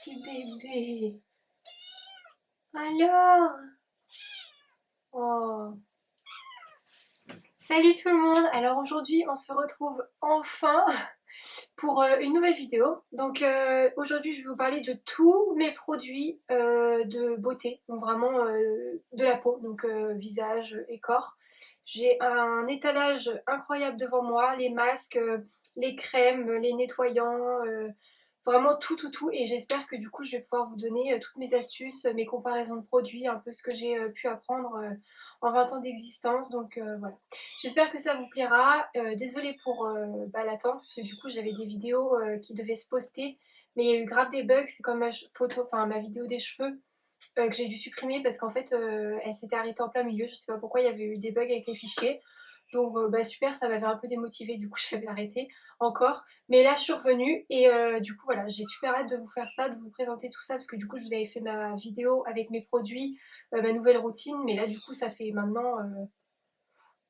petit bébé. Alors? Oh. Salut tout le monde. Alors aujourd'hui on se retrouve enfin pour une nouvelle vidéo. Donc aujourd'hui je vais vous parler de tous mes produits de beauté, donc vraiment de la peau, donc visage et corps. J'ai un étalage incroyable devant moi, les masques, les crèmes, les nettoyants, vraiment tout, et j'espère que du coup je vais pouvoir vous donner toutes mes astuces, mes comparaisons de produits, un peu ce que j'ai pu apprendre en 20 ans d'existence. Donc voilà. J'espère que ça vous plaira. Désolée pour l'attente, parce que du coup j'avais des vidéos qui devaient se poster, mais il y a eu grave des bugs. C'est comme ma vidéo des cheveux que j'ai dû supprimer parce qu'en fait elle s'était arrêtée en plein milieu. Je sais pas pourquoi, il y avait eu des bugs avec les fichiers. Donc super, ça m'avait un peu démotivée, du coup j'avais arrêté encore. Mais là je suis revenue et du coup voilà, j'ai super hâte de vous faire ça, de vous présenter tout ça, parce que du coup je vous avais fait ma vidéo avec mes produits, ma nouvelle routine. Mais là du coup ça fait maintenant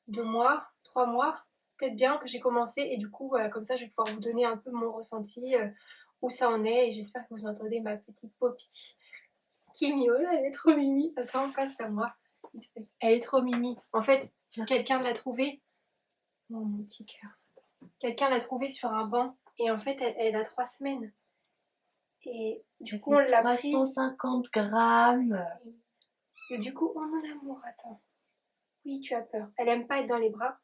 2 mois, 3 mois, peut-être bien, que j'ai commencé. Et du coup comme ça je vais pouvoir vous donner un peu mon ressenti, où ça en est. Et j'espère que vous entendez ma petite Poppy qui miaule, elle est trop mimi. Attends, passe à moi. Elle est trop mimi. En fait, quelqu'un l'a trouvée. Oh mon petit cœur. Quelqu'un l'a trouvée sur un banc. Et en fait, elle a 3 semaines. Et du coup, on l'a pris. 350 grammes. Et du coup, oh mon amour, attends. Oui, tu as peur. Elle aime pas être dans les bras.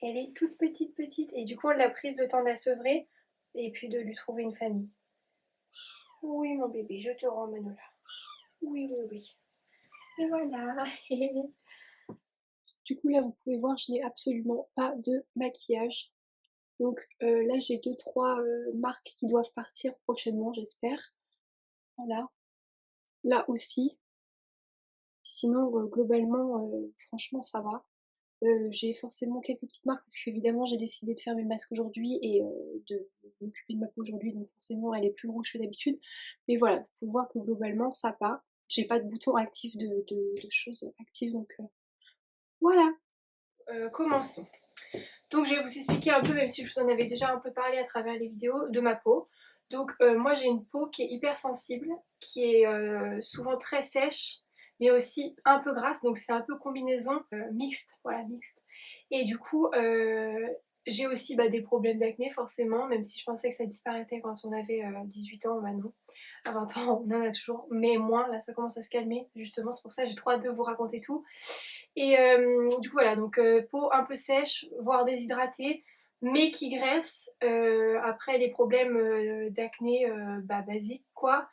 Elle est toute petite. Et du coup, on l'a prise le temps de la sevrer. Et puis de lui trouver une famille. Oui, mon bébé, je te rends Manola. Oui. Et voilà. Du coup, là, vous pouvez voir, je n'ai absolument pas de maquillage. Donc là, j'ai 2-3 marques qui doivent partir prochainement, j'espère. Voilà. Là aussi. Sinon, globalement, franchement, ça va. J'ai forcément quelques petites marques parce qu'évidemment, j'ai décidé de faire mes masques aujourd'hui et de m'occuper de ma peau aujourd'hui. Donc forcément, elle est plus rouge que d'habitude. Mais voilà, vous pouvez voir que globalement, ça va. J'ai pas de bouton actif de choses actives. Donc voilà. Commençons. Donc je vais vous expliquer un peu, même si je vous en avais déjà un peu parlé à travers les vidéos, de ma peau. Donc moi j'ai une peau qui est hyper sensible, qui est souvent très sèche, mais aussi un peu grasse, donc c'est un peu combinaison mixte, voilà, mixte. Et du coup j'ai aussi des problèmes d'acné forcément, même si je pensais que ça disparaîtait quand on avait 18 ans, non. À 20 ans on en a toujours, mais moins, là ça commence à se calmer, justement, c'est pour ça que j'ai trop hâte de vous raconter tout. Et du coup voilà, donc peau un peu sèche, voire déshydratée, mais qui graisse, après les problèmes d'acné basiques quoi.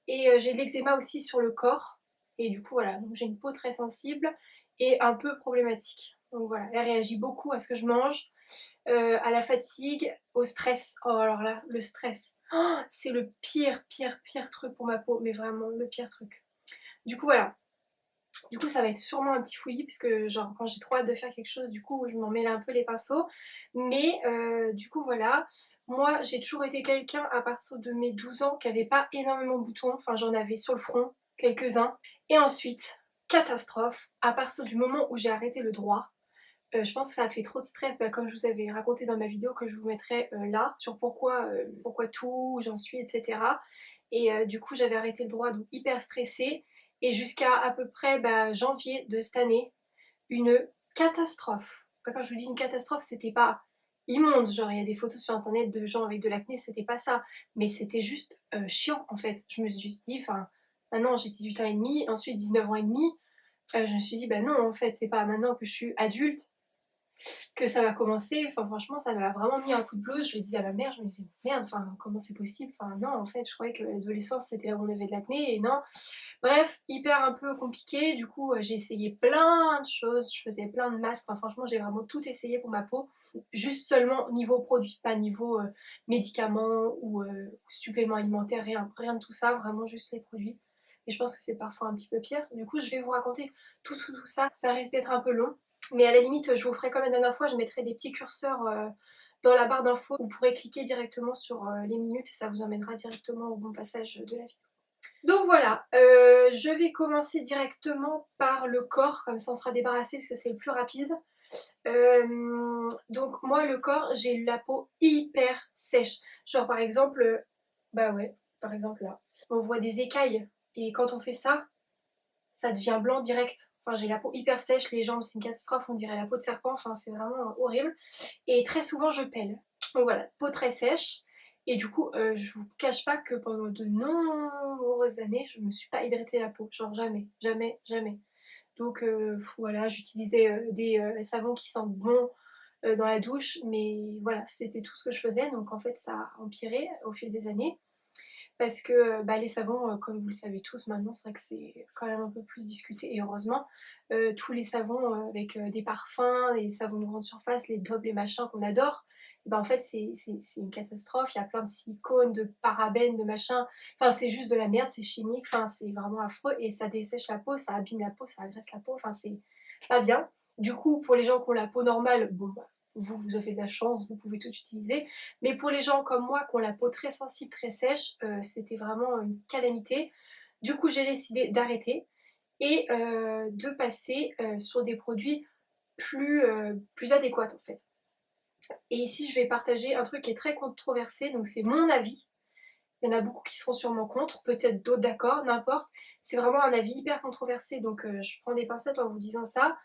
Et j'ai de l'eczéma aussi sur le corps. Et du coup voilà, donc j'ai une peau très sensible et un peu problématique. Donc voilà, elle réagit beaucoup à ce que je mange, à la fatigue, au stress. Oh alors là, le stress, oh, c'est le pire truc pour ma peau, mais vraiment le pire truc. Du coup voilà, du coup ça va être sûrement un petit fouillis, parce que genre quand j'ai trop hâte de faire quelque chose, du coup je m'en mêle un peu les pinceaux. Mais du coup voilà, moi j'ai toujours été quelqu'un à partir de mes 12 ans qui avait pas énormément de boutons, enfin j'en avais sur le front, quelques-uns. Et ensuite, catastrophe, à partir du moment où j'ai arrêté le droit, je pense que ça a fait trop de stress, comme je vous avais raconté dans ma vidéo que je vous mettrai là, sur pourquoi tout, où j'en suis, etc. Et du coup j'avais arrêté le droit, donc hyper stressée. Et jusqu'à à peu près janvier de cette année, une catastrophe. Quand je vous dis une catastrophe, c'était pas immonde, genre il y a des photos sur internet de gens avec de l'acné, c'était pas ça. Mais c'était juste chiant en fait. Je me suis dit, enfin, maintenant j'ai 18 ans et demi, ensuite 19 ans et demi. Je me suis dit, non, en fait, c'est pas maintenant que je suis adulte que ça va commencer. Enfin franchement ça m'a vraiment mis un coup de blues. Je le disais à ma mère, je me disais merde, enfin comment c'est possible, enfin non, en fait je croyais que l'adolescence c'était là où on avait de l'acné, et non. Bref, hyper un peu compliqué. Du coup j'ai essayé plein de choses, je faisais plein de masques, enfin franchement j'ai vraiment tout essayé pour ma peau, juste seulement niveau produit, pas niveau médicaments ou suppléments alimentaires, rien de tout ça, vraiment juste les produits. Et je pense que c'est parfois un petit peu pire. Du coup je vais vous raconter tout ça, ça risque d'être un peu long. Mais à la limite, je vous ferai comme la dernière fois, je mettrai des petits curseurs dans la barre d'infos. Vous pourrez cliquer directement sur les minutes et ça vous emmènera directement au bon passage de la vidéo. Donc voilà, je vais commencer directement par le corps, comme ça on sera débarrassé parce que c'est le plus rapide. Donc moi le corps, j'ai la peau hyper sèche. Genre par exemple, ouais, par exemple là, on voit des écailles et quand on fait ça, ça devient blanc direct. Enfin, j'ai la peau hyper sèche, les jambes c'est une catastrophe, on dirait la peau de serpent, enfin c'est vraiment horrible. Et très souvent je pèle. Donc voilà, peau très sèche. Et du coup, je vous cache pas que pendant de nombreuses années, je me suis pas hydraté la peau. Genre jamais, jamais, jamais. Donc voilà, j'utilisais des savons qui sentent bon dans la douche, mais voilà, c'était tout ce que je faisais. Donc en fait, ça a empiré au fil des années. Parce que bah, les savons, comme vous le savez tous maintenant, c'est vrai que c'est quand même un peu plus discuté et heureusement. Tous les savons avec des parfums, les savons de grande surface, les DOP, les machins qu'on adore, et ben en fait c'est une catastrophe. Il y a plein de silicones, de parabènes, de machins. Enfin c'est juste de la merde, c'est chimique, enfin c'est vraiment affreux et ça dessèche la peau, ça abîme la peau, ça agresse la peau, enfin c'est pas bien. Du coup pour les gens qui ont la peau normale, bon bah vous avez de la chance, vous pouvez tout utiliser. Mais pour les gens comme moi qui ont la peau très sensible, très sèche, c'était vraiment une calamité. Du coup, j'ai décidé d'arrêter et de passer sur des produits plus adéquats en fait. Et ici, je vais partager un truc qui est très controversé, donc c'est mon avis. Il y en a beaucoup qui seront sûrement contre, peut-être d'autres d'accord, n'importe. C'est vraiment un avis hyper controversé, donc je prends des pincettes en vous disant ça.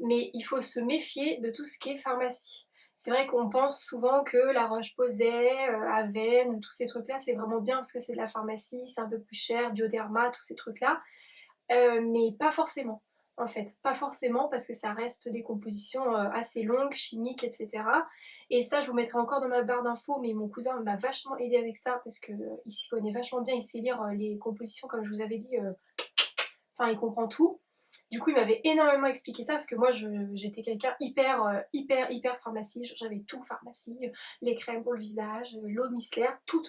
Mais il faut se méfier de tout ce qui est pharmacie. C'est vrai qu'on pense souvent que la Roche-Posay, Avène, tous ces trucs-là, c'est vraiment bien parce que c'est de la pharmacie, c'est un peu plus cher, Bioderma, tous ces trucs-là. Mais pas forcément, en fait. Pas forcément parce que ça reste des compositions assez longues, chimiques, etc. Et ça, je vous mettrai encore dans ma barre d'infos, mais mon cousin m'a vachement aidé avec ça parce qu'il s'y connaît vachement bien, il sait lire les compositions, comme je vous avais dit, enfin il comprend tout. Du coup, il m'avait énormément expliqué ça parce que moi, j'étais quelqu'un hyper pharmacie. J'avais tout pharmacie, les crèmes pour le visage, l'eau micellaire, tout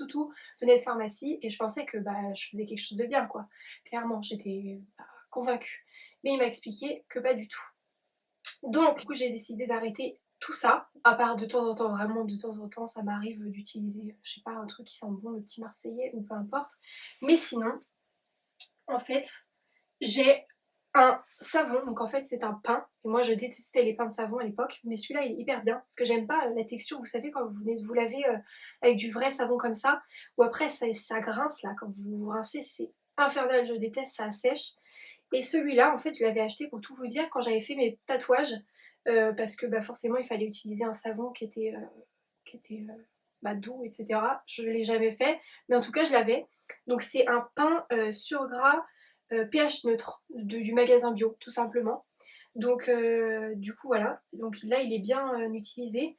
venait de pharmacie et je pensais que bah, je faisais quelque chose de bien, quoi. Clairement, j'étais bah, convaincue. Mais il m'a expliqué que pas du tout. Donc, du coup, j'ai décidé d'arrêter tout ça, à part de temps en temps, vraiment de temps en temps, ça m'arrive d'utiliser, je sais pas, un truc qui sent bon, le petit Marseillais ou peu importe. Mais sinon, en fait, j'ai un savon, donc en fait c'est un pain, et moi je détestais les pains de savon à l'époque, mais celui-là il est hyper bien, parce que j'aime pas la texture, vous savez quand vous venez de vous laver avec du vrai savon comme ça, ou après ça grince là, quand vous vous rincez, c'est infernal, je déteste, ça sèche. Et celui-là en fait je l'avais acheté pour tout vous dire quand j'avais fait mes tatouages, parce que bah, forcément il fallait utiliser un savon qui était bah, doux, etc. Je l'ai jamais fait, mais en tout cas je l'avais. Donc c'est un pain sur gras pH neutre du magasin bio, tout simplement. Donc du coup voilà, donc là il est bien utilisé,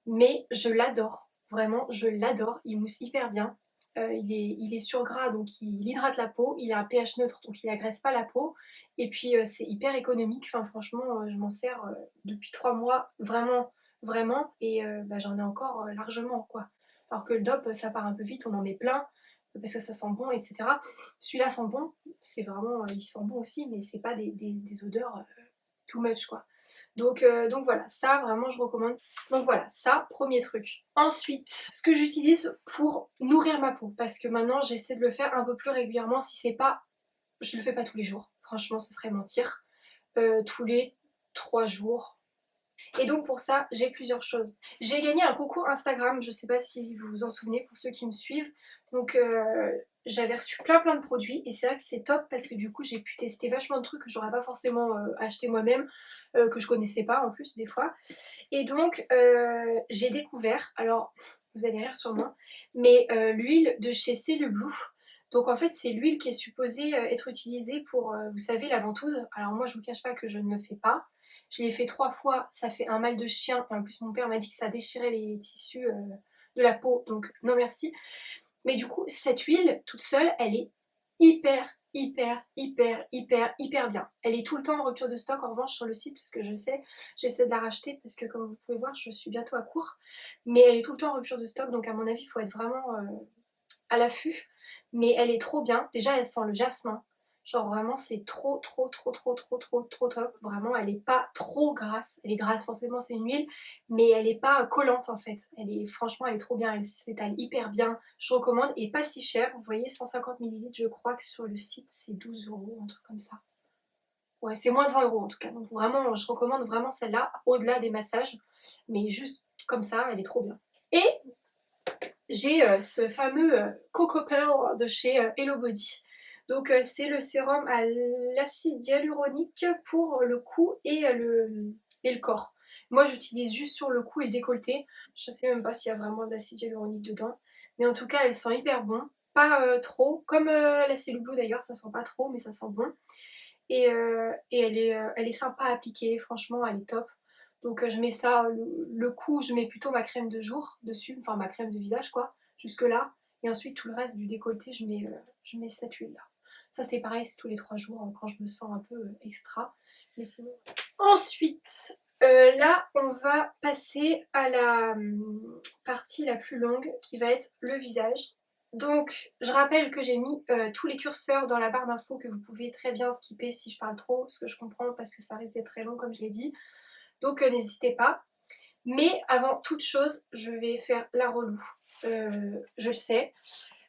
mais je l'adore, vraiment je l'adore, il mousse hyper bien. Il est sur gras donc il hydrate la peau, il a un pH neutre donc il agresse pas la peau et puis c'est hyper économique, enfin franchement je m'en sers depuis 3 mois vraiment vraiment et bah, j'en ai encore largement quoi. Alors que le DOP ça part un peu vite, on en met plein parce que ça sent bon etc. Celui-là sent bon, c'est vraiment, il sent bon aussi mais c'est pas des odeurs too much quoi. Donc voilà, ça vraiment je recommande. Donc voilà, ça, premier truc. Ensuite, ce que j'utilise pour nourrir ma peau, parce que maintenant j'essaie de le faire un peu plus régulièrement, si c'est pas, je le fais pas tous les jours, franchement ce serait mentir. Tous les 3 jours. Et donc pour ça, j'ai plusieurs choses. J'ai gagné un concours Instagram, je sais pas si vous vous en souvenez pour ceux qui me suivent. Donc j'avais reçu plein de produits et c'est vrai que c'est top parce que du coup j'ai pu tester vachement de trucs que j'aurais pas forcément acheté moi-même, que je connaissais pas en plus des fois. Et donc j'ai découvert, alors vous allez rire sur moi, mais l'huile de chez C'est le Blue. Donc en fait c'est l'huile qui est supposée être utilisée pour, vous savez, la ventouse. Alors moi je vous cache pas que je ne le fais pas. Je l'ai fait 3 fois, ça fait un mal de chien. Et en plus mon père m'a dit que ça déchirait les tissus de la peau, donc non merci. Mais du coup cette huile toute seule, elle est hyper bien. Elle est tout le temps en rupture de stock en revanche sur le site parce que je sais, j'essaie de la racheter parce que comme vous pouvez voir je suis bientôt à court. Mais elle est tout le temps en rupture de stock donc à mon avis il faut être vraiment à l'affût. Mais elle est trop bien. Déjà elle sent le jasmin. Genre vraiment c'est trop top. Vraiment elle est pas trop grasse. Elle est grasse forcément c'est une huile. Mais elle est pas collante en fait. Franchement elle est trop bien. Elle s'étale hyper bien. Je recommande et pas si cher. Vous voyez 150 ml je crois que sur le site c'est 12 €, un truc comme ça. Ouais c'est moins de 20 € en tout cas. Donc vraiment je recommande vraiment celle-là au-delà des massages. Mais juste comme ça elle est trop bien. Et j'ai ce fameux Coco Pearl de chez Hello Body. Donc c'est le sérum à l'acide hyaluronique pour le cou et le corps. Moi j'utilise juste sur le cou et le décolleté. Je sais même pas s'il y a vraiment de l'acide hyaluronique dedans. Mais en tout cas elle sent hyper bon. Pas trop, comme la Cellule Blue d'ailleurs, ça sent pas trop mais ça sent bon. Et elle est sympa à appliquer, franchement elle est top. Donc je mets ça, le cou, je mets plutôt ma crème de jour dessus, enfin ma crème de visage quoi, jusque là. Et ensuite tout le reste du décolleté, je mets cette huile là. Ça c'est pareil, c'est tous les 3 jours quand je me sens un peu extra. Mais sinon... Ensuite, là on va passer à la partie la plus longue qui va être le visage. Donc je rappelle que j'ai mis tous les curseurs dans la barre d'infos que vous pouvez très bien skipper si je parle trop, ce que je comprends parce que ça risque d'être très long comme je l'ai dit. Donc n'hésitez pas. Mais avant toute chose, je vais faire la relou. Je le sais,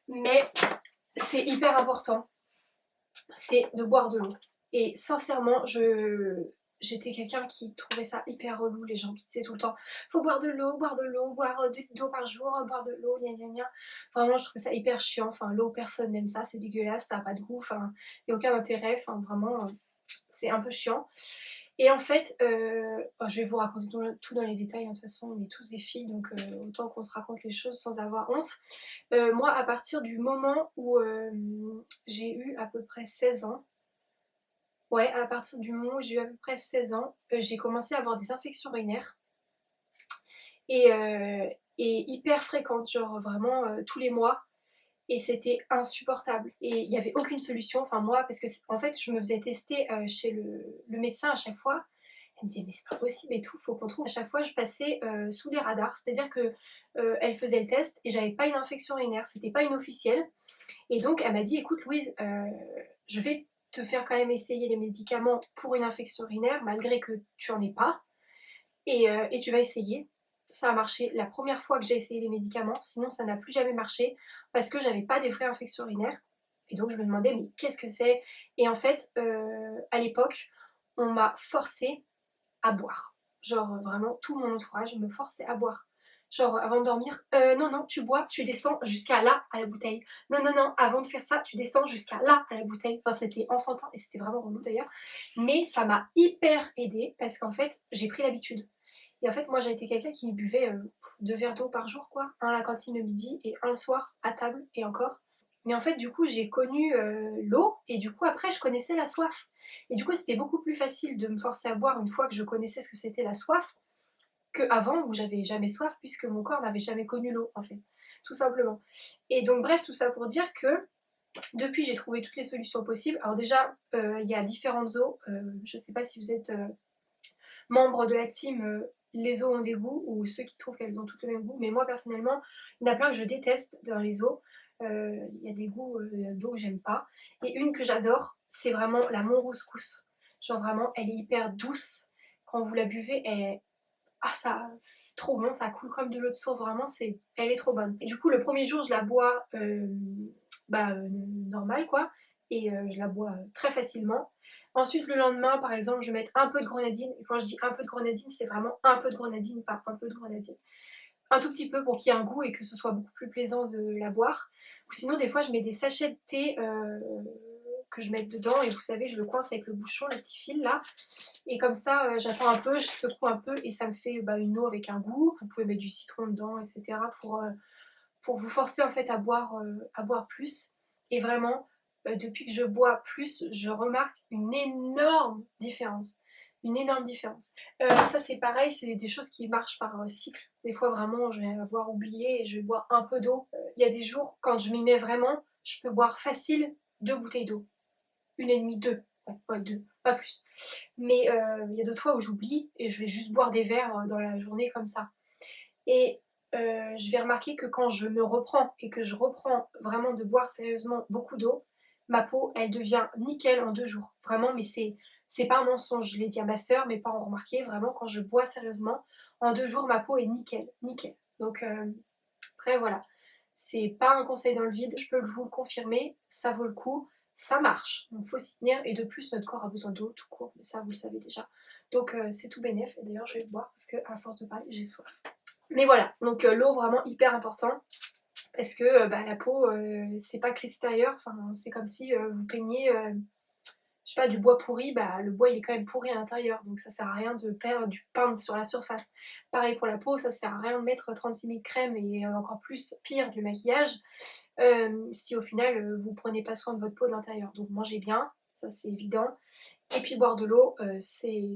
mais c'est hyper important, c'est de boire de l'eau. Et sincèrement, j'étais quelqu'un qui trouvait ça hyper relou, les gens qui disaient tout le temps faut boire de l'eau, boire de l'eau, boire 2 litres d'eau par jour, boire de l'eau, gna gna gna. Vraiment, je trouvais ça hyper chiant. Enfin, l'eau, personne n'aime ça, c'est dégueulasse, ça n'a pas de goût, enfin, il n'y a aucun intérêt, enfin, vraiment, c'est un peu chiant. Et en fait, je vais vous raconter tout dans les détails, hein, de toute façon, on est tous des filles, donc autant qu'on se raconte les choses sans avoir honte. Moi, à partir du moment où j'ai eu à peu près 16 ans, ouais, à partir du moment où j'ai eu à peu près 16 ans, j'ai commencé à avoir des infections urinaires et, euh, et hyper fréquentes, genre vraiment tous les mois. Et c'était insupportable. Et il n'y avait aucune solution, enfin moi, parce que en fait, je me faisais tester chez le médecin à chaque fois. Elle me disait mais c'est pas possible et tout, faut qu'on trouve. À chaque fois, je passais sous les radars, c'est-à-dire que elle faisait le test et j'avais pas une infection urinaire, c'était pas une officielle. Et donc elle m'a dit écoute Louise, je vais te faire quand même essayer les médicaments pour une infection urinaire malgré que tu en aies pas et tu vas essayer. Ça a marché la première fois que j'ai essayé les médicaments, sinon ça n'a plus jamais marché parce que j'avais pas des vraies infections urinaires. Et donc je me demandais mais qu'est-ce que c'est. Et en fait, à l'époque, on m'a forcé à boire. Genre vraiment tout mon entourage me forçait à boire. Genre avant de dormir, non, non, tu bois, tu descends jusqu'à là à la bouteille. Non, non, non, avant de faire ça, tu descends jusqu'à là à la bouteille. Enfin, c'était enfantin et c'était vraiment relou d'ailleurs. Mais ça m'a hyper aidée parce qu'en fait, j'ai pris l'habitude. Et en fait, moi, j'ai été quelqu'un qui buvait 2 verres d'eau par jour, quoi. Un à la cantine le midi et un le soir à table et encore. Mais en fait, du coup, j'ai connu l'eau et du coup, après, je connaissais la soif. Et du coup, c'était beaucoup plus facile de me forcer à boire une fois que je connaissais ce que c'était la soif qu'avant où j'avais jamais soif puisque mon corps n'avait jamais connu l'eau, en fait. Tout simplement. Et donc, bref, tout ça pour dire que depuis, j'ai trouvé toutes les solutions possibles. Alors déjà, il y a différentes eaux. Je ne sais pas si vous êtes membre de la team les eaux ont des goûts ou ceux qui trouvent qu'elles ont toutes le même goût. Mais moi personnellement, il y en a plein que je déteste dans les eaux. Il y a des goûts d'eau que j'aime pas. Et une que j'adore, c'est vraiment la Monrouscous. Genre vraiment, elle est hyper douce. Quand vous la buvez, ah ça, c'est trop bon, ça coule comme de l'eau de source, vraiment, elle est trop bonne. Et du coup, le premier jour, je la bois normal quoi, et je la bois très facilement. Ensuite, le lendemain, par exemple, je vais mettre un peu de grenadine. Et quand je dis un peu de grenadine, c'est vraiment un peu de grenadine, pas un peu de grenadine. Un tout petit peu pour qu'il y ait un goût et que ce soit beaucoup plus plaisant de la boire. Ou sinon, des fois, je mets des sachets de thé que je mets dedans et vous savez, je le coince avec le bouchon, le petit fil là. Et comme ça, j'attends un peu, je secoue un peu et ça me fait une eau avec un goût. Vous pouvez mettre du citron dedans, etc. Pour vous forcer en fait à boire plus. Et vraiment, depuis que je bois plus, je remarque une énorme différence. Une énorme différence. Ça c'est pareil, c'est des choses qui marchent par cycle. Des fois vraiment je vais avoir oublié et je vais boire un peu d'eau. Il y a des jours quand je m'y mets vraiment, je peux boire facile 2 bouteilles d'eau. Une et demie, deux. Ouais, deux, pas plus. Mais il y a d'autres fois où j'oublie et je vais juste boire des verres dans la journée comme ça. Et je vais remarquer que quand je me reprends et que je reprends vraiment de boire sérieusement beaucoup d'eau, ma peau, elle devient nickel en 2 jours. Vraiment, mais c'est pas un mensonge. Je l'ai dit à ma soeur, mes parents ont remarqué. Vraiment, quand je bois sérieusement, en 2 jours, ma peau est nickel. Nickel. Donc, après, voilà. C'est pas un conseil dans le vide. Je peux vous le confirmer. Ça vaut le coup. Ça marche. Donc, faut s'y tenir. Et de plus, notre corps a besoin d'eau tout court. Mais ça, vous le savez déjà. Donc, c'est tout bénef. Et d'ailleurs, je vais boire parce que, à force de parler, j'ai soif. Mais voilà, donc l'eau vraiment hyper important. parce que bah, la peau, c'est pas que l'extérieur, enfin c'est comme si vous peignez je sais pas, du bois pourri, bah, le bois il est quand même pourri à l'intérieur, donc ça sert à rien de peindre du peindre sur la surface. Pareil pour la peau, ça sert à rien de mettre 36 000 crèmes et encore plus, pire, du maquillage, si au final vous prenez pas soin de votre peau de l'intérieur. Donc mangez bien, ça c'est évident, et puis boire de l'eau, c'est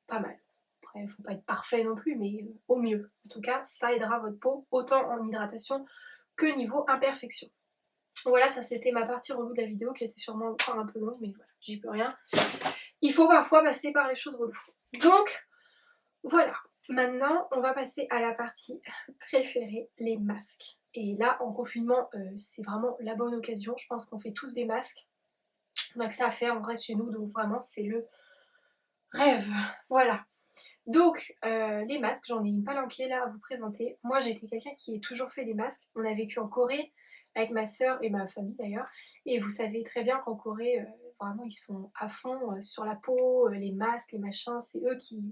pas mal. Après, faut pas être parfait non plus, mais au mieux. En tout cas, ça aidera votre peau autant en hydratation que niveau imperfection. Voilà, ça c'était ma partie relou de la vidéo qui était sûrement encore un peu longue, mais voilà, j'y peux rien. Il faut parfois passer par les choses reloues. Donc, voilà. Maintenant, on va passer à la partie préférée, les masques. Et là, en confinement, c'est vraiment la bonne occasion. Je pense qu'on fait tous des masques. On a que ça à faire, on reste chez nous, donc vraiment, c'est le rêve. Voilà. Donc, les masques, j'en ai une palanquée là à vous présenter. Moi, j'ai été quelqu'un qui a toujours fait des masques. On a vécu en Corée avec ma sœur et ma famille d'ailleurs. Et vous savez très bien qu'en Corée, vraiment, ils sont à fond sur la peau, les masques, les machins. C'est eux qui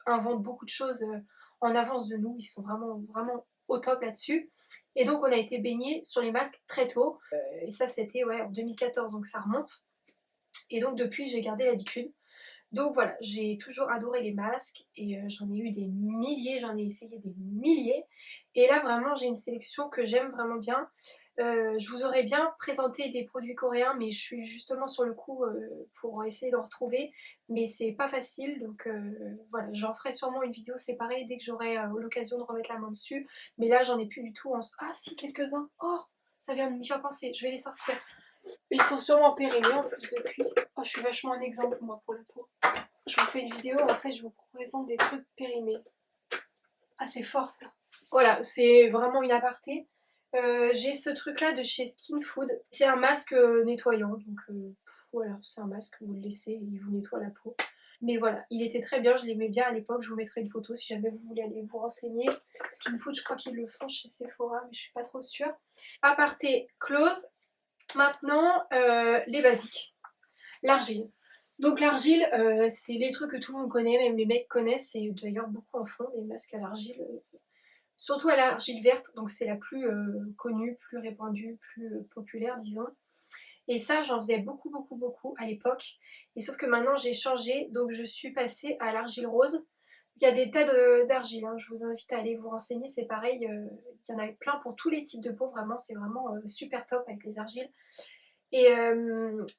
inventent beaucoup de choses en avance de nous. Ils sont vraiment, vraiment au top là-dessus. Et donc, on a été baignés sur les masques très tôt. Et ça, c'était ouais, en 2014, donc ça remonte. Et donc, depuis, j'ai gardé l'habitude. Donc voilà, j'ai toujours adoré les masques et j'en ai eu des milliers, j'en ai essayé des milliers. Et là vraiment j'ai une sélection que j'aime vraiment bien. Je vous aurais bien présenté des produits coréens mais je suis justement sur le coup pour essayer d'en retrouver. Mais c'est pas facile donc voilà, j'en ferai sûrement une vidéo séparée dès que j'aurai l'occasion de remettre la main dessus. Mais là j'en ai plus du tout en... Ah si, quelques-uns. Oh, ça vient de m'y faire penser, je vais les sortir. Ils sont sûrement périmés en plus depuis. Oh, je suis vachement un exemple moi pour la peau. Je vous fais une vidéo, en fait je vous présente des trucs périmés. Ah c'est fort ça. Voilà, c'est vraiment une aparté. J'ai ce truc là de chez Skin Food. C'est un masque nettoyant, donc voilà, c'est un masque, vous le laissez, il vous nettoie la peau. Mais voilà, il était très bien, je l'aimais bien à l'époque, je vous mettrai une photo si jamais vous voulez aller vous renseigner. Skin Food, je crois qu'ils le font chez Sephora, mais je suis pas trop sûre. Aparté close. Maintenant, les basiques. L'argile. Donc l'argile, c'est les trucs que tout le monde connaît, même les mecs connaissent, et d'ailleurs beaucoup en font, des masques à l'argile. Surtout à l'argile verte, donc c'est la plus connue, plus répandue, plus populaire, disons. Et ça, j'en faisais beaucoup, beaucoup, beaucoup à l'époque. Et sauf que maintenant, j'ai changé, donc je suis passée à l'argile rose. Il y a des tas d'argile, hein. Je vous invite à aller vous renseigner, c'est pareil, il y en a plein pour tous les types de peau, vraiment, c'est vraiment super top avec les argiles. Et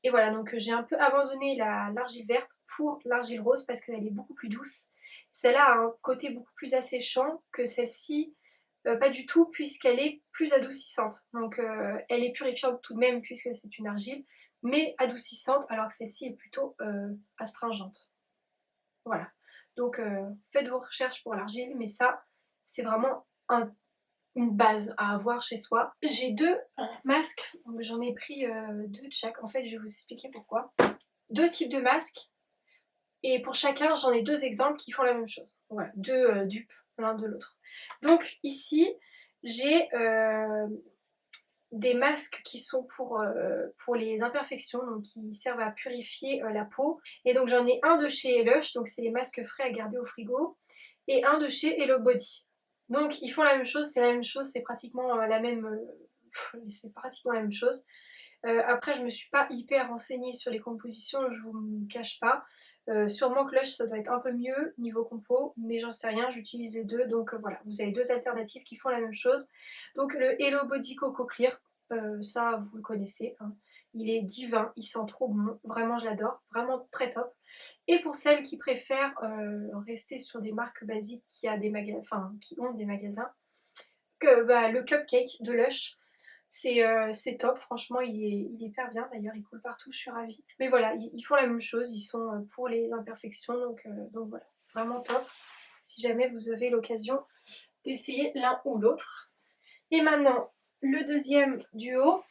voilà, donc j'ai un peu abandonné l'argile verte pour l'argile rose parce qu'elle est beaucoup plus douce. Celle-là a un côté beaucoup plus asséchant que celle-ci, pas du tout, puisqu'elle est plus adoucissante. Donc elle est purifiante tout de même puisque c'est une argile, mais adoucissante alors que celle-ci est plutôt astringente. Voilà. Donc faites vos recherches pour l'argile, mais ça, c'est vraiment une base à avoir chez soi. J'ai deux masques, j'en ai pris deux de chaque. En fait, je vais vous expliquer pourquoi. Deux types de masques, et pour chacun, j'en ai deux exemples qui font la même chose. Voilà, deux dupes l'un de l'autre. Donc ici, j'ai des masques qui sont pour les imperfections, donc qui servent à purifier la peau. Et donc j'en ai un de chez Lush, donc c'est les masques frais à garder au frigo, et un de chez Hello Body. Donc ils font la même chose, c'est la même chose, c'est pratiquement la même... c'est pratiquement la même chose. Après, je me suis pas hyper renseignée sur les compositions, je vous le cache pas. Sûrement que Lush ça doit être un peu mieux niveau compo, mais j'en sais rien, j'utilise les deux, donc voilà, vous avez deux alternatives qui font la même chose. Donc le Hello Body Coco Clear, ça vous le connaissez, hein. Il est divin, il sent trop bon, vraiment je l'adore, vraiment très top. Et pour celles qui préfèrent rester sur des marques basiques qui ont des magasins, que, bah, le Cupcake de Lush, c'est top, franchement il est hyper bien, d'ailleurs il coule partout, je suis ravie. Mais voilà, ils font la même chose, ils sont pour les imperfections, donc voilà, vraiment top, si jamais vous avez l'occasion d'essayer l'un ou l'autre. Et maintenant, le deuxième duo,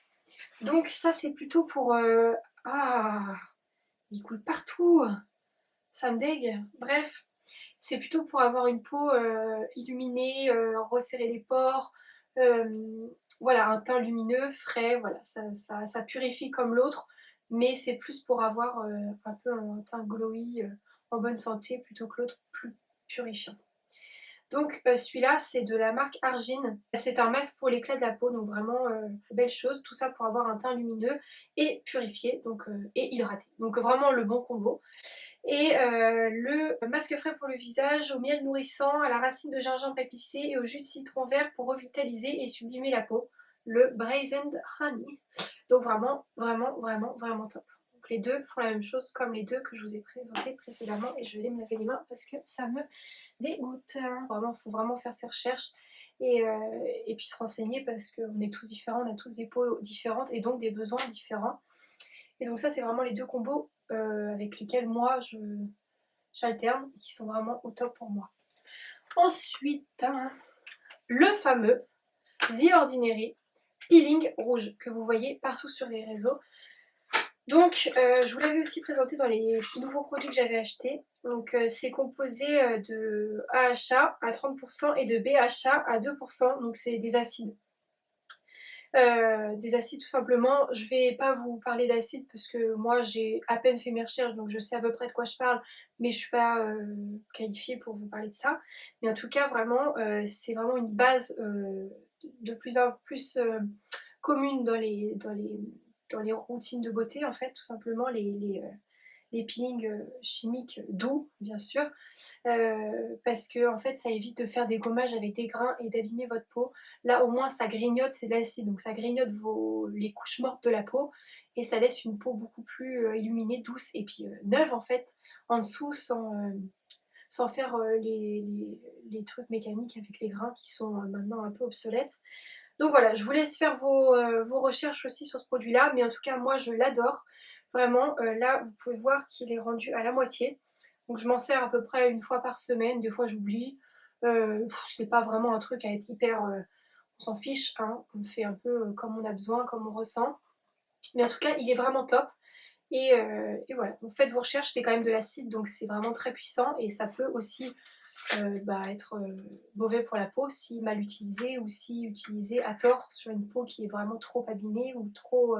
donc ça c'est plutôt pour... Ah, il coule partout, ça me dégue, bref. C'est plutôt pour avoir une peau illuminée, resserrer les pores, voilà, un teint lumineux, frais, voilà, ça purifie comme l'autre, mais c'est plus pour avoir un peu un teint glowy, en bonne santé, plutôt que l'autre plus purifiant. Donc celui-là c'est de la marque Argine. C'est un masque pour l'éclat de la peau, donc vraiment belle chose. Tout ça pour avoir un teint lumineux et purifié donc, et hydraté. Donc vraiment le bon combo. Et le masque frais pour le visage au miel nourrissant, à la racine de gingembre épicé et au jus de citron vert pour revitaliser et sublimer la peau. Le Brazen Honey. Donc vraiment, vraiment, vraiment, vraiment top. Donc les deux font la même chose comme les deux que je vous ai présentés précédemment et je vais me laver les mains parce que ça me dégoûte. Vraiment, il faut vraiment faire ses recherches et puis se renseigner parce qu'on est tous différents, on a tous des peaux différentes et donc des besoins différents. Et donc ça c'est vraiment les deux combos avec lesquels moi j'alterne et qui sont vraiment au top pour moi. Ensuite, le fameux The Ordinary Peeling rouge que vous voyez partout sur les réseaux. Donc je vous l'avais aussi présenté dans les nouveaux produits que j'avais achetés. Donc c'est composé de AHA à 30% et de BHA à 2%. Donc c'est des acides. Des acides tout simplement. Je vais pas vous parler d'acides parce que moi j'ai à peine fait mes recherches donc je sais à peu près de quoi je parle mais je suis pas qualifiée pour vous parler de ça. Mais en tout cas vraiment c'est vraiment une base de plus en plus commune dans les routines de beauté en fait tout simplement les peelings chimiques doux bien sûr parce que en fait ça évite de faire des gommages avec des grains et d'abîmer votre peau. Là au moins ça grignote, c'est de l'acide donc ça grignote les couches mortes de la peau et ça laisse une peau beaucoup plus illuminée, douce et puis neuve en fait en dessous sans faire les trucs mécaniques avec les grains qui sont maintenant un peu obsolètes. Donc voilà, je vous laisse faire vos recherches aussi sur ce produit là mais en tout cas moi je l'adore. Vraiment, là vous pouvez voir qu'il est rendu à la moitié. Donc je m'en sers à peu près une fois par semaine, des fois j'oublie. C'est pas vraiment un truc à être hyper... on s'en fiche, hein. On fait un peu comme on a besoin, comme on ressent. Mais en tout cas, il est vraiment top. Et voilà, donc faites vos recherches, c'est quand même de l'acide, donc c'est vraiment très puissant. Et ça peut aussi être mauvais pour la peau si mal utilisé ou si utilisé à tort sur une peau qui est vraiment trop abîmée ou trop,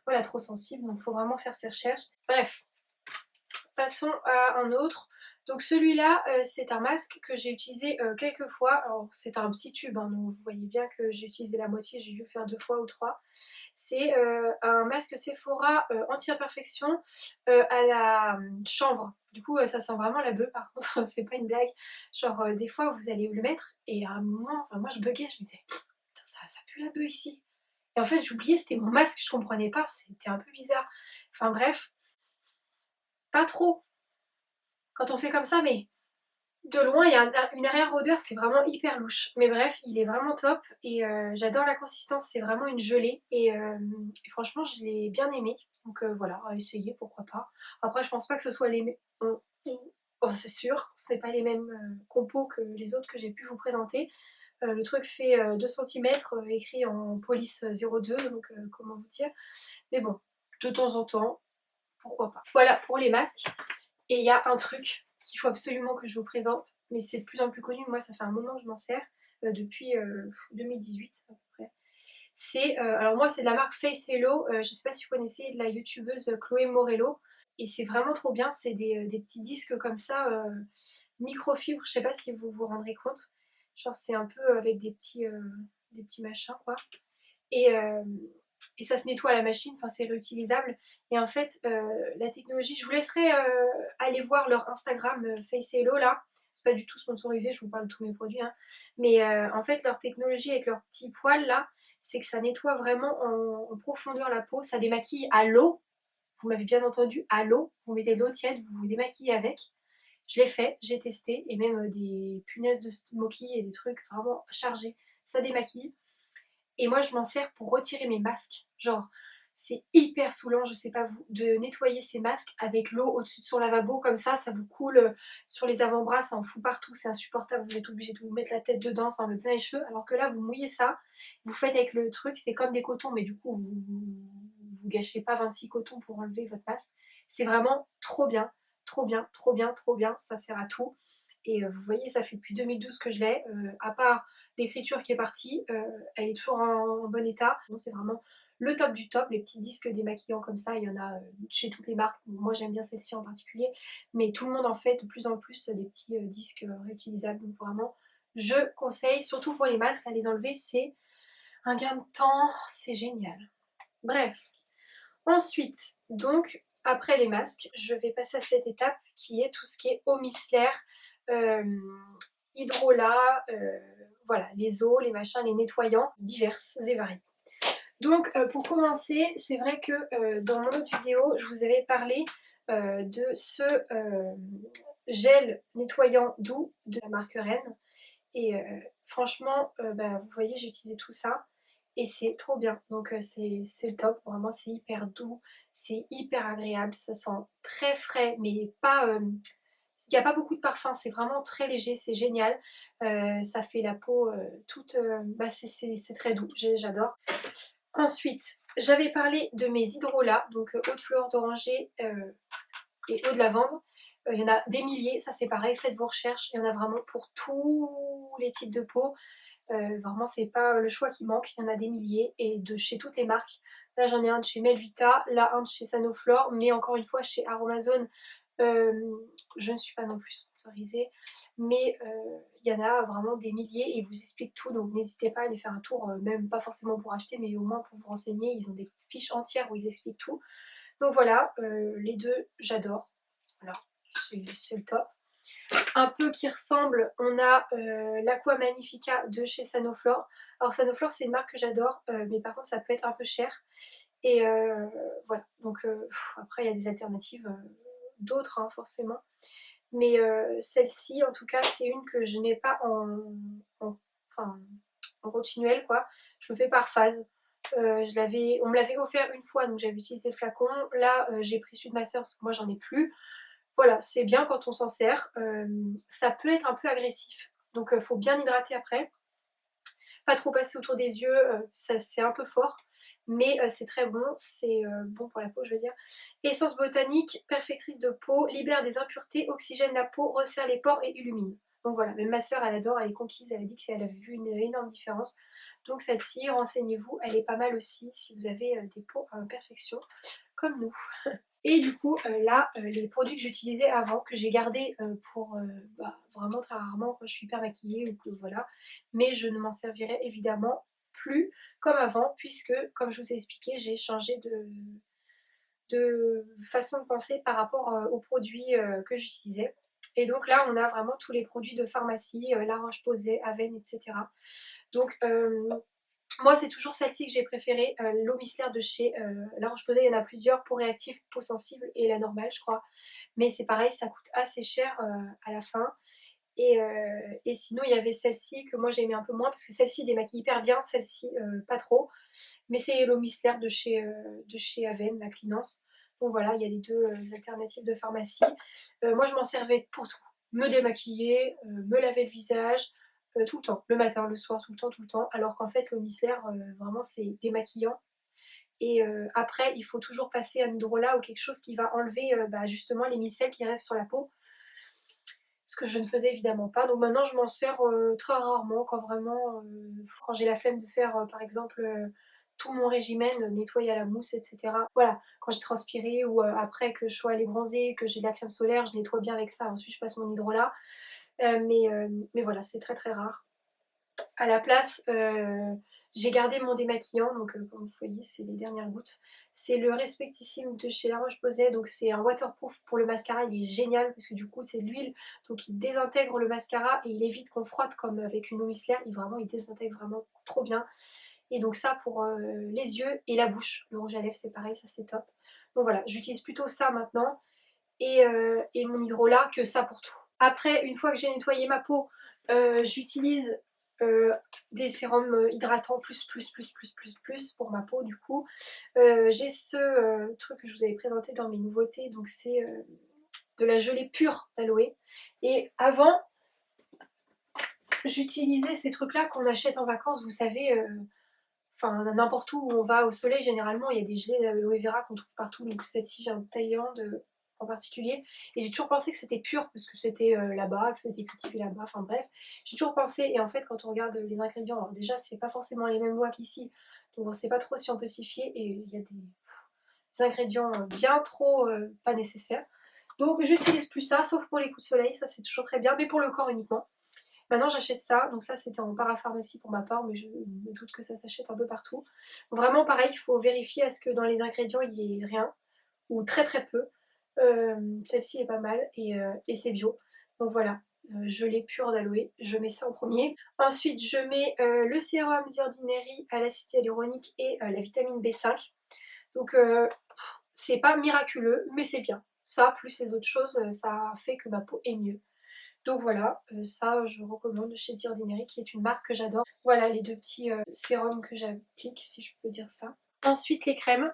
voilà, trop sensible. Donc il faut vraiment faire ses recherches. Bref, passons à un autre. Donc celui-là, c'est un masque que j'ai utilisé quelques fois. Alors c'est un petit tube, hein, donc vous voyez bien que j'ai utilisé la moitié, j'ai dû le faire 2 fois ou 3. C'est un masque Sephora anti-imperfection à la chanvre. Du coup, ça sent vraiment la bœuf par contre, c'est pas une blague. Genre, des fois, vous allez le mettre et à un moment, enfin, moi je buguais, je me disais, putain, ça pue la bœuf ici. Et en fait, j'oubliais, c'était mon masque, je comprenais pas, c'était un peu bizarre. Enfin bref, pas trop quand on fait comme ça, mais de loin, il y a une arrière-odeur, c'est vraiment hyper louche. Mais bref, il est vraiment top et j'adore la consistance, c'est vraiment une gelée. Et franchement, je l'ai bien aimé. Donc voilà, à essayer, pourquoi pas. Après, je pense pas que ce soit les mêmes... Oh, c'est sûr, c'est pas les mêmes compos que les autres que j'ai pu vous présenter. Le truc fait 2 cm, écrit en police 02, donc comment vous dire. Mais bon, de temps en temps, pourquoi pas. Voilà pour les masques. Et il y a un truc qu'il faut absolument que je vous présente, mais c'est de plus en plus connu, moi ça fait un moment que je m'en sers, depuis 2018 à peu près. C'est, alors moi c'est de la marque Face Hello, je sais pas si vous connaissez la youtubeuse Chloé Morello, et c'est vraiment trop bien, c'est des petits disques comme ça, microfibres, je sais pas si vous vous rendrez compte, genre c'est un peu avec des petits machins quoi. Et, euh, et ça se nettoie à la machine, enfin c'est réutilisable. Et en fait, la technologie, je vous laisserai aller voir leur Instagram Face Hello là. C'est pas du tout sponsorisé, je vous parle de tous mes produits. Hein. Mais en fait, leur technologie avec leurs petits poils là, c'est que ça nettoie vraiment en profondeur la peau. Ça démaquille à l'eau. Vous m'avez bien entendu, à l'eau. Vous mettez de l'eau tiède, vous vous démaquillez avec. Je l'ai fait, j'ai testé. Et même des punaises de smoky et des trucs vraiment chargés. Ça démaquille. Et moi, je m'en sers pour retirer mes masques. Genre, c'est hyper saoulant, je sais pas vous, de nettoyer ces masques avec l'eau au-dessus de son lavabo, comme ça vous coule sur les avant-bras, ça en fout partout, c'est insupportable, vous êtes obligé de vous mettre la tête dedans, ça en met plein les cheveux, alors que là, vous mouillez ça, vous faites avec le truc, c'est comme des cotons, mais du coup, vous gâchez pas 26 cotons pour enlever votre masque. C'est vraiment trop bien, trop bien, trop bien, trop bien, ça sert à tout. Et vous voyez, ça fait depuis 2012 que je l'ai, à part l'écriture qui est partie, elle est toujours en bon état. C'est vraiment le top du top. Les petits disques démaquillants comme ça, il y en a chez toutes les marques. Moi j'aime bien celle-ci en particulier, mais tout le monde en fait de plus en plus des petits disques réutilisables. Donc vraiment je conseille, surtout pour les masques, à les enlever, c'est un gain de temps, c'est génial. Bref, ensuite, donc, après les masques, je vais passer à cette étape qui est tout ce qui est eau micellaire, euh, hydrolat, voilà, les eaux, les machins, les nettoyants, diverses et variés. Donc pour commencer, c'est vrai que dans mon autre vidéo, je vous avais parlé de ce gel nettoyant doux de la marque Rennes. Et franchement, bah, vous voyez, j'ai utilisé tout ça et c'est trop bien. Donc c'est le top, vraiment c'est hyper doux, c'est hyper agréable, ça sent très frais, mais pas... il n'y a pas beaucoup de parfum, c'est vraiment très léger, c'est génial. Ça fait la peau toute... bah, c'est très doux, j'adore. Ensuite, j'avais parlé de mes hydrolats, donc eau de fleur d'oranger et eau de lavande. Il y en a des milliers, ça c'est pareil, faites vos recherches, il y en a vraiment pour tous les types de peau. Vraiment, c'est pas le choix qui manque, il y en a des milliers et de chez toutes les marques. Là, j'en ai un de chez Melvita, là, un de chez Sanoflore, mais encore une fois, chez Aromazone, je ne suis pas non plus sponsorisée, mais il y en a vraiment des milliers et ils vous expliquent tout, donc n'hésitez pas à aller faire un tour, même pas forcément pour acheter, mais au moins pour vous renseigner. Ils ont des fiches entières où ils expliquent tout. Donc voilà, les deux, j'adore. Voilà, c'est le top. Un peu qui ressemble, on a l'Aqua Magnifica de chez Sanoflore. Alors Sanoflore, c'est une marque que j'adore, mais par contre ça peut être un peu cher. Et voilà, donc après il y a des alternatives, d'autres hein, forcément. Mais celle-ci, en tout cas, c'est une que je n'ai pas enfin, en continuel, quoi. Je me fais par phase. On me l'avait offert une fois, donc j'avais utilisé le flacon. Là, j'ai pris celui de ma soeur parce que moi, j'en ai plus. Voilà, c'est bien quand on s'en sert. Ça peut être un peu agressif, donc il faut bien hydrater après. Pas trop passer autour des yeux, c'est un peu fort, mais c'est très bon, c'est bon pour la peau, je veux dire. Essence botanique, perfectrice de peau, libère des impuretés, oxygène la peau, resserre les pores et illumine. Donc voilà, même ma soeur, elle adore, elle est conquise, elle a dit qu'elle avait vu une énorme différence. Donc celle-ci, renseignez-vous, elle est pas mal aussi si vous avez des peaux à imperfection, comme nous. Et du coup, là, les produits que j'utilisais avant, que j'ai gardés pour bah, vraiment très rarement quand je suis hyper maquillée ou que voilà, mais je ne m'en servirai évidemment plus comme avant, puisque, comme je vous ai expliqué, j'ai changé de façon de penser par rapport aux produits que j'utilisais. Et donc là, on a vraiment tous les produits de pharmacie, La Roche-Posay, Avène, etc. Donc, moi, c'est toujours celle-ci que j'ai préférée, l'eau micellaire de chez La Roche-Posay. Il y en a plusieurs, peau réactive, peau sensible et la normale, je crois. Mais c'est pareil, ça coûte assez cher à la fin. Et sinon, il y avait celle-ci que moi j'aimais un peu moins parce que celle-ci démaquille hyper bien, celle-ci pas trop. Mais c'est l'eau micellaire de chez Avène, la Clinance. Donc voilà, il y a les deux alternatives de pharmacie. Moi, je m'en servais pour tout. Me démaquiller, me laver le visage, tout le temps. Le matin, le soir, tout le temps, tout le temps. Alors qu'en fait, l'eau micellaire, vraiment, c'est démaquillant. Et après, il faut toujours passer un hydrolat ou quelque chose qui va enlever bah, justement les micelles qui restent sur la peau. Ce que je ne faisais évidemment pas. Donc maintenant, je m'en sers très rarement quand vraiment, quand j'ai la flemme de faire par exemple tout mon régimen, nettoyer à la mousse, etc. Voilà, quand j'ai transpiré ou après que je sois allée bronzer, que j'ai de la crème solaire, je nettoie bien avec ça. Ensuite, je passe mon hydrolat. Mais voilà, c'est très très rare. À la place, j'ai gardé mon démaquillant, donc comme vous voyez, c'est les dernières gouttes. C'est le Respectissime de chez La Roche-Posay, donc c'est un waterproof pour le mascara, il est génial parce que du coup c'est de l'huile, donc il désintègre le mascara et il évite qu'on frotte comme avec une eau micellaire, il désintègre vraiment trop bien. Et donc ça pour les yeux et la bouche, le rouge à lèvres c'est pareil, ça c'est top. Donc voilà, j'utilise plutôt ça maintenant et mon hydrolat que ça pour tout. Après, une fois que j'ai nettoyé ma peau, j'utilise euh, des sérums hydratants plus pour ma peau du coup. J'ai ce truc que je vous avais présenté dans mes nouveautés, donc c'est de la gelée pure d'aloe. Et avant, j'utilisais ces trucs là qu'on achète en vacances, vous savez, enfin n'importe où on va au soleil, généralement il y a des gelées d'aloe vera qu'on trouve partout, donc cette-ci vient de Thaïlande en particulier, et j'ai toujours pensé que c'était pur parce que c'était là-bas, que c'était cultivé là-bas, enfin bref, j'ai toujours pensé, et en fait quand on regarde les ingrédients, alors déjà c'est pas forcément les mêmes lois qu'ici, donc on sait pas trop si on peut s'y fier, et il y a des ingrédients bien trop pas nécessaires, donc j'utilise plus ça, sauf pour les coups de soleil, ça c'est toujours très bien, mais pour le corps uniquement. Maintenant j'achète ça, donc ça c'était en parapharmacie pour ma part, mais je me doute que ça s'achète un peu partout. Vraiment pareil, il faut vérifier à ce que dans les ingrédients il n'y ait rien, ou très très peu. Celle-ci est pas mal et c'est bio. Donc voilà, gelée pure d'aloe, je mets ça en premier. Ensuite je mets le sérum The Ordinary à l'acide hyaluronique et la vitamine B5. Donc c'est pas miraculeux, mais c'est bien. Ça, plus les autres choses, ça fait que ma peau est mieux. Donc voilà, ça je recommande chez The Ordinary qui est une marque que j'adore. Voilà les deux petits sérums que j'applique si je peux dire ça. Ensuite les crèmes.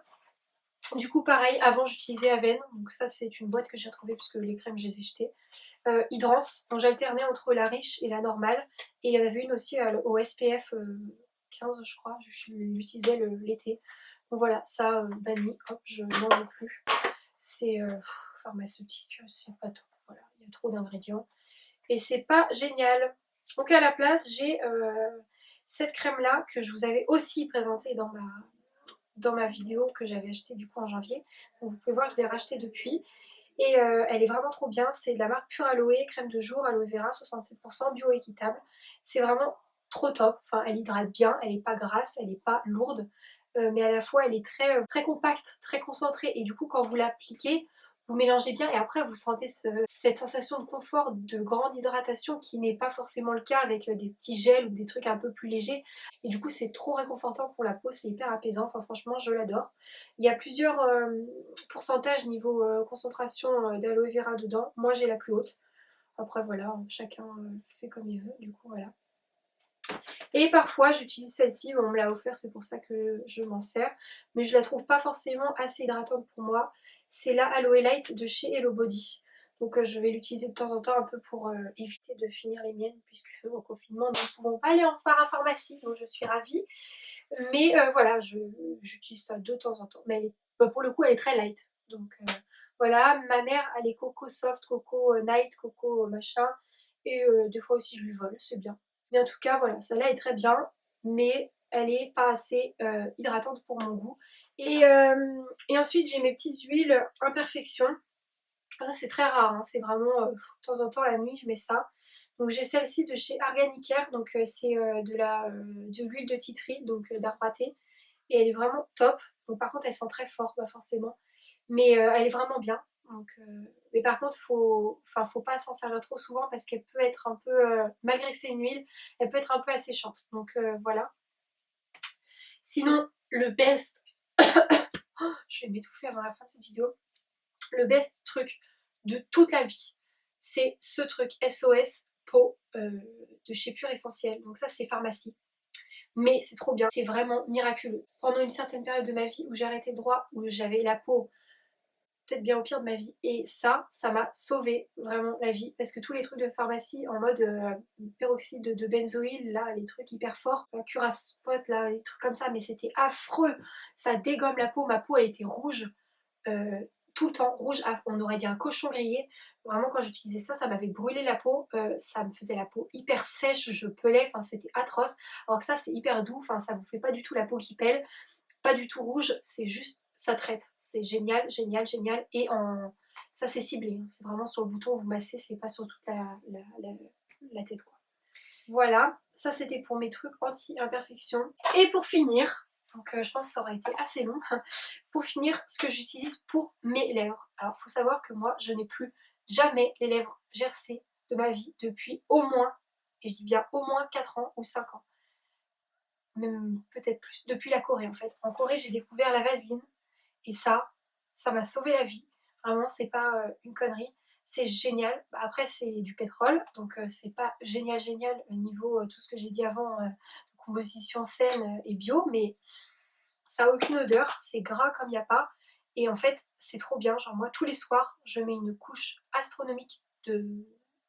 Du coup pareil, avant j'utilisais Aven, donc ça c'est une boîte que j'ai retrouvée puisque les crèmes je les ai jetées. Hydrance, donc j'alternais entre la riche et la normale. Et il y en avait une aussi au SPF 15 je crois, je l'utilisais l'été. Donc voilà, ça banni, hop, je n'en veux plus. C'est pharmaceutique, c'est pas top, voilà, il y a trop d'ingrédients et c'est pas génial. Donc à la place j'ai cette crème là que je vous avais aussi présentée dans ma vidéo que j'avais achetée du coup en janvier. Donc vous pouvez voir que je l'ai rachetée depuis et elle est vraiment trop bien. C'est de la marque Pure Aloe, crème de jour, aloe vera 67% bio-équitable. C'est vraiment trop top, enfin elle hydrate bien, elle est pas grasse, elle est pas lourde, mais à la fois elle est très compacte, très concentrée et du coup quand vous l'appliquez, vous mélangez bien et après vous sentez cette sensation de confort, de grande hydratation qui n'est pas forcément le cas avec des petits gels ou des trucs un peu plus légers et du coup c'est trop réconfortant pour la peau, c'est hyper apaisant, enfin franchement je l'adore. Il y a plusieurs pourcentages niveau concentration d'aloe vera dedans, moi j'ai la plus haute. Après voilà, chacun fait comme il veut, du coup voilà. Et parfois j'utilise celle-ci, on me l'a offert, c'est pour ça que je m'en sers. Mais je la trouve pas forcément assez hydratante pour moi. C'est la Aloe Light de chez Hello Body. Donc je vais l'utiliser de temps en temps un peu pour éviter de finir les miennes. Puisque au confinement nous ne pouvons pas aller en parapharmacie, donc je suis ravie. Mais voilà, j'utilise ça de temps en temps. Mais pour le coup elle est très light. Donc voilà, ma mère elle est coco soft, coco night, coco machin. Et des fois aussi je lui vole, c'est bien. Mais en tout cas, voilà, celle-là est très bien, mais elle est pas assez hydratante pour mon goût. Et ensuite, j'ai mes petites huiles Imperfection. Ça, c'est très rare, hein, c'est vraiment de temps en temps la nuit, je mets ça. Donc j'ai celle-ci de chez Organicare, donc c'est de l'huile de titri, donc d'arbre pâté. Et elle est vraiment top. Donc par contre, elle sent très fort, pas forcément. Mais elle est vraiment bien. Donc, mais par contre, faut pas s'en servir trop souvent parce qu'elle peut être un peu, malgré que c'est une huile, elle peut être un peu asséchante. Donc voilà. Sinon, le best, je vais m'étouffer avant la fin de cette vidéo. Le best truc de toute la vie, c'est ce truc SOS peau de chez Pure Essentiel. Donc ça, c'est pharmacie. Mais c'est trop bien, c'est vraiment miraculeux. Pendant une certaine période de ma vie où j'ai arrêté le droit, où j'avais la peau peut-être bien au pire de ma vie. Et ça m'a sauvé vraiment la vie. Parce que tous les trucs de pharmacie en mode peroxyde de benzoïle, là, les trucs hyper forts, Curaspot, là, les trucs comme ça, mais c'était affreux. Ça dégomme la peau. Ma peau, elle était rouge. Tout le temps rouge, on aurait dit un cochon grillé. Vraiment quand j'utilisais ça, ça m'avait brûlé la peau, ça me faisait la peau hyper sèche, je pelais, enfin c'était atroce. Alors que ça c'est hyper doux, enfin ça vous fait pas du tout la peau qui pèle, pas du tout rouge, c'est juste, ça traite. C'est génial, génial, génial. Et ça c'est ciblé, hein. C'est vraiment sur le bouton, vous massez, c'est pas sur toute la tête quoi. Voilà, ça c'était pour mes trucs anti-imperfection. Et pour finir, donc je pense que ça aurait été assez long, pour finir ce que j'utilise pour mes lèvres. Alors il faut savoir que moi je n'ai plus jamais les lèvres gercées de ma vie depuis au moins, et je dis bien au moins 4 ans ou 5 ans. Même peut-être plus, depuis la Corée en fait. En Corée j'ai découvert la vaseline et ça m'a sauvé la vie. Vraiment c'est pas une connerie. C'est génial. Bah, après c'est du pétrole, donc c'est pas génial génial au niveau tout ce que j'ai dit avant, de composition saine et bio, mais ça a aucune odeur, c'est gras comme il n'y a pas. Et en fait c'est trop bien. Genre moi tous les soirs je mets une couche astronomique de...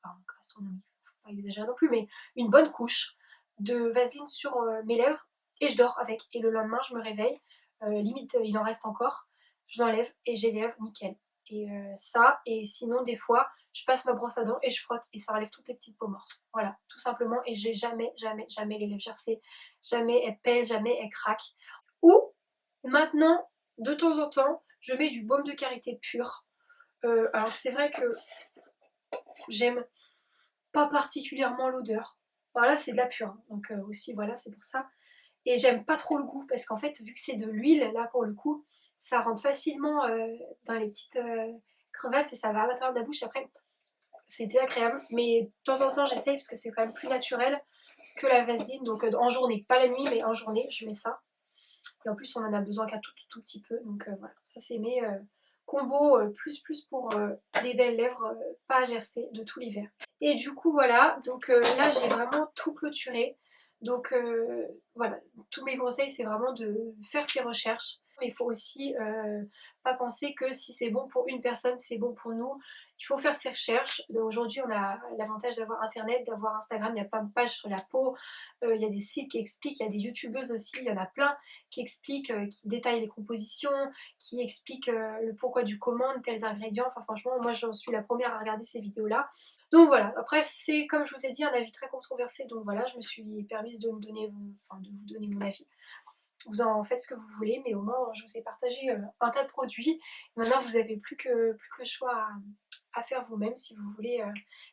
Enfin astronomique, faut pas exagérer non plus, mais une bonne couche de vaseline sur mes lèvres et je dors avec. Et le lendemain je me réveille, limite il en reste encore, je l'enlève et j'ai les lèvres nickel. Et ça, et sinon des fois je passe ma brosse à dents et je frotte et ça enlève toutes les petites peaux mortes. Voilà, tout simplement. Et j'ai jamais, jamais, jamais les lèvres gercées, jamais elles pèlent, jamais elles craquent. Ou maintenant, de temps en temps, je mets du baume de karité pur. Alors c'est vrai que j'aime pas particulièrement l'odeur. Voilà, c'est de la pure, hein. Donc aussi voilà, c'est pour ça. Et j'aime pas trop le goût parce qu'en fait, vu que c'est de l'huile, là pour le coup, ça rentre facilement dans les petites crevasses et ça va à l'intérieur de la bouche. Après, c'est désagréable, mais de temps en temps, j'essaye parce que c'est quand même plus naturel que la vaseline. Donc en journée, pas la nuit, mais en journée, je mets ça. Et en plus, on en a besoin qu'un tout petit peu. Donc voilà, ça c'est mes combos plus pour les belles lèvres pas à gercer de tout l'hiver. Et du coup, voilà, donc là j'ai vraiment tout clôturé. Donc voilà, tous mes conseils c'est vraiment de faire ses recherches. Mais il faut aussi pas penser que si c'est bon pour une personne, c'est bon pour nous. Il faut faire ses recherches. Aujourd'hui, on a l'avantage d'avoir Internet, d'avoir Instagram. Il y a plein de pages sur la peau. Il y a des sites qui expliquent. Il y a des youtubeuses aussi. Il y en a plein qui expliquent, qui détaillent les compositions, qui expliquent le pourquoi du comment, de tels ingrédients. Enfin, franchement, moi, j'en suis la première à regarder ces vidéos-là. Donc voilà. Après, c'est comme je vous ai dit, un avis très controversé. Donc voilà, je me suis permise de de vous donner mon avis. Vous en faites ce que vous voulez, mais au moins je vous ai partagé un tas de produits. Maintenant vous n'avez plus que le choix à faire vous-même si vous voulez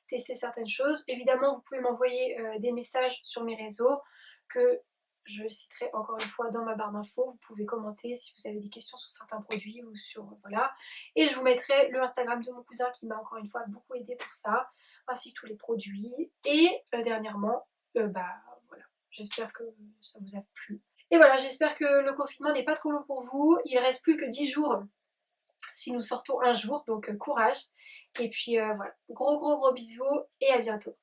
tester certaines choses. Évidemment vous pouvez m'envoyer des messages sur mes réseaux que je citerai encore une fois dans ma barre d'infos. Vous pouvez commenter si vous avez des questions sur certains produits ou sur voilà. Et je vous mettrai le Instagram de mon cousin qui m'a encore une fois beaucoup aidé pour ça, ainsi que tous les produits. Et dernièrement, bah voilà, j'espère que ça vous a plu. Et voilà, j'espère que le confinement n'est pas trop long pour vous. Il reste plus que 10 jours si nous sortons un jour, donc courage. Et puis voilà, gros bisous et à bientôt.